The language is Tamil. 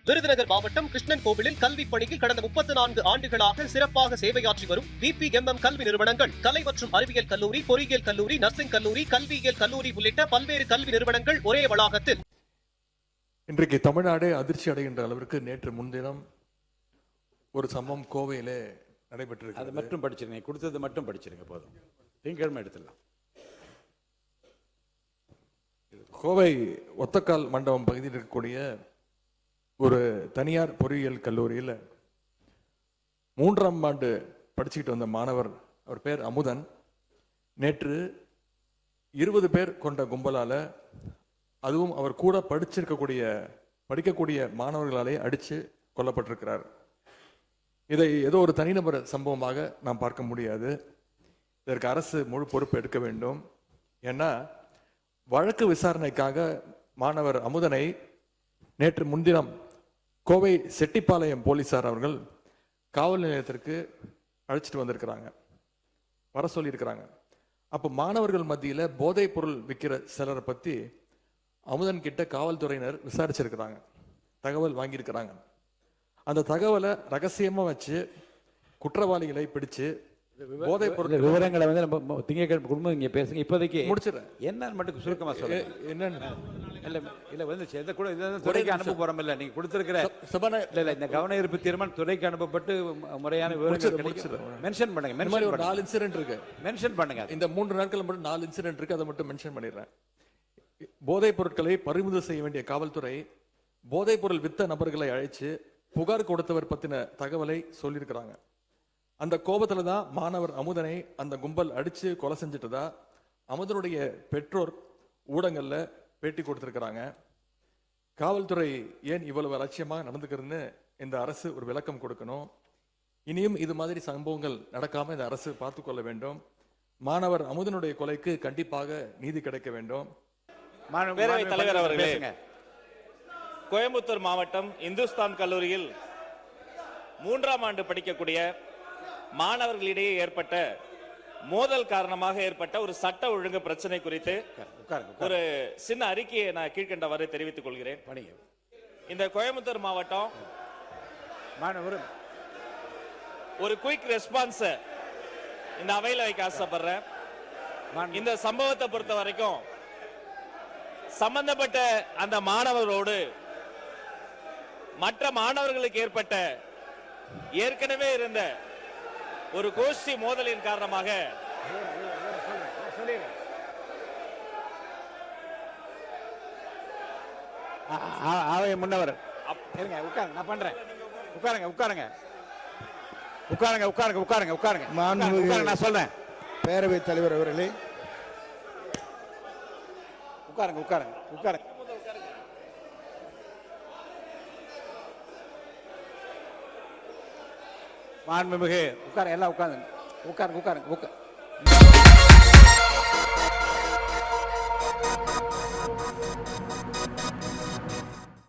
விருதுநகர் மாவட்டம் கிருஷ்ணன் கோவிலில் கல்விப் பணியில் கடந்த 34 ஆண்டுகளாக சிறப்பாக சேவையாற்றி வரும் VPMM கல்வி நிறுவனங்கள், கலை மற்றும் அறிவியல் கல்லூரி, பொறியியல் கல்லூரி, நர்சிங் கல்லூரி, கல்வியியல் கல்லூரி உள்ளிட்ட பல்வேறு கல்வி நிறுவனங்கள் ஒரே வளாகத்தில். இன்றைக்கு தமிழ்நாடு அதிர்ச்சி அடைகின்ற அளவிற்கு நேற்று முன்தினம் ஒரு சம்பவம் கோவையிலே நடைபெற்றிருக்கு. அது மட்டும் படிச்சிருங்க, கொடுத்தது மட்டும் படிச்சிருங்க போதும். திங்கட்கிழமை எடுத்துடலாம். கோவை ஒத்தக்கால் மண்டபம் பகுதியில் இருக்கக்கூடிய ஒரு தனியார் பொறியியல் கல்லூரியில் 3ஆம் ஆண்டு படிச்சுக்கிட்டு வந்த மாணவர், அவர் பேர் அமுதன், நேற்று 20 பேர் கொண்ட கும்பலால, அதுவும் அவர் கூட படிக்கக்கூடிய மாணவர்களாலே அடித்து கொல்லப்பட்டிருக்கிறார். இதை ஏதோ ஒரு தனிநபர் சம்பவமாக நாம் பார்க்க முடியாது. இதற்கு அரசு முழு பொறுப்பு எடுக்க வேண்டும். ஏன்னா வழக்கு விசாரணைக்காக மாணவர் அமுதனை நேற்று முன்தினம் கோவை செட்டிப்பாளையம் போலீசார் அவர்கள் காவல் நிலையத்திற்கு அழைச்சிட்டு வந்திருக்கிறாங்க, வர சொல்லியிருக்கிறாங்க. அப்போ மாணவர்கள் மத்தியில் போதைப் பொருள் விற்கிற சிலரை பற்றி அமுதன் கிட்ட காவல்துறையினர் விசாரிச்சிருக்கிறாங்க, தகவல் வாங்கியிருக்கிறாங்க. அந்த தகவலை ரகசியமாக வச்சு குற்றவாளிகளை பிடிச்சு போதைப் பொருள் விவரங்களை வந்து நம்ம திங்கட்கிழமை குடும்பம் இங்கே பேசுங்க. இப்போதைக்கு முடிச்சிடறேன். என்னன்னு மட்டும் சுருக்கமாக சொல்லுங்க. என்னன்னு இல்லை வந்து எதை கூட துறைக்கு அனுப்ப போகிறோம். இல்லை நீங்கள் கொடுத்துருக்கிற இல்லை இந்த கவன ஈர்ப்பு தீர்மானம் துறைக்கு அனுப்பப்பட்டு முறையான விவரங்கள் மென்ஷன் பண்ணுங்க. மென்ஷன் ஒரு 4 இன்சிடென்ட் இருக்கு, மென்ஷன் பண்ணுங்க. இந்த 3 நாட்கள் மட்டும் 4 இன்சிடென்ட் இருக்கு, அதை மட்டும் மென்ஷன் பண்ணிடுறேன். போதைப் பொருட்களை பறிமுதல் செய்ய வேண்டிய காவல்துறை போதைப் பொருள் வித்த நபர்களை அழைச்சு புகார் கொடுத்தவர் பத்தின தகவலை சொல்லியிருக்கிறாங்க. அந்த கோபத்துல தான் மாணவர் அமுதனை அந்த கும்பல் அடிச்சு கொலை செஞ்சுட்டதா அமுதனுடைய பெற்றோர் ஊடகங்கள்ல பேட்டி கொடுத்திருக்கிறாங்க. காவல்துறை ஏன் இவ்வளவு அலட்சியமாக நடந்துக்கிறதுன்னு இந்த அரசு ஒரு விளக்கம் கொடுக்கணும். இனியும் இது மாதிரி சம்பவங்கள் நடக்காம இந்த அரசு பார்த்துக்கொள்ள வேண்டும். மாணவர் அமுதனுடைய கொலைக்கு கண்டிப்பாக நீதி கிடைக்க வேண்டும். பேரவைத் தலைவர் அவர்களே, கோயம்புத்தூர் மாவட்டம் இந்துஸ்தான் கல்லூரியில் 3ஆம் ஆண்டு படிக்கக்கூடிய மாணவர்களிடையே ஏற்பட்ட மோதல் காரணமாக ஏற்பட்ட ஒரு சட்ட ஒழுங்கு பிரச்சனை குறித்து ஒரு சின்ன அறிக்கையை நான் கீழ்கண்டவாறு தெரிவித்துக் கொள்கிறேன். இந்த கோயம்புத்தூர் மாவட்டம் ஒரு குயிக் ரெஸ்பான்ஸ் இந்த அவையில் வைக்க ஆசைப்படுறேன். இந்த சம்பவத்தை பொறுத்த வரைக்கும் சம்பந்தப்பட்ட அந்த மாணவரோடு மற்ற மாணவர்களுக்கு ஏற்பட்ட ஏற்கனவே இருந்த ஒரு கோஷ்டி மோதலின் காரணமாக முன்னவர் நான் பண்றேன். உட்காருங்க. நான் சொல்றேன். பேரவைத் தலைவர் அவர்களே, உட்காருங்க. மாண்புமிகு எல்லாம் உட்காருங்க.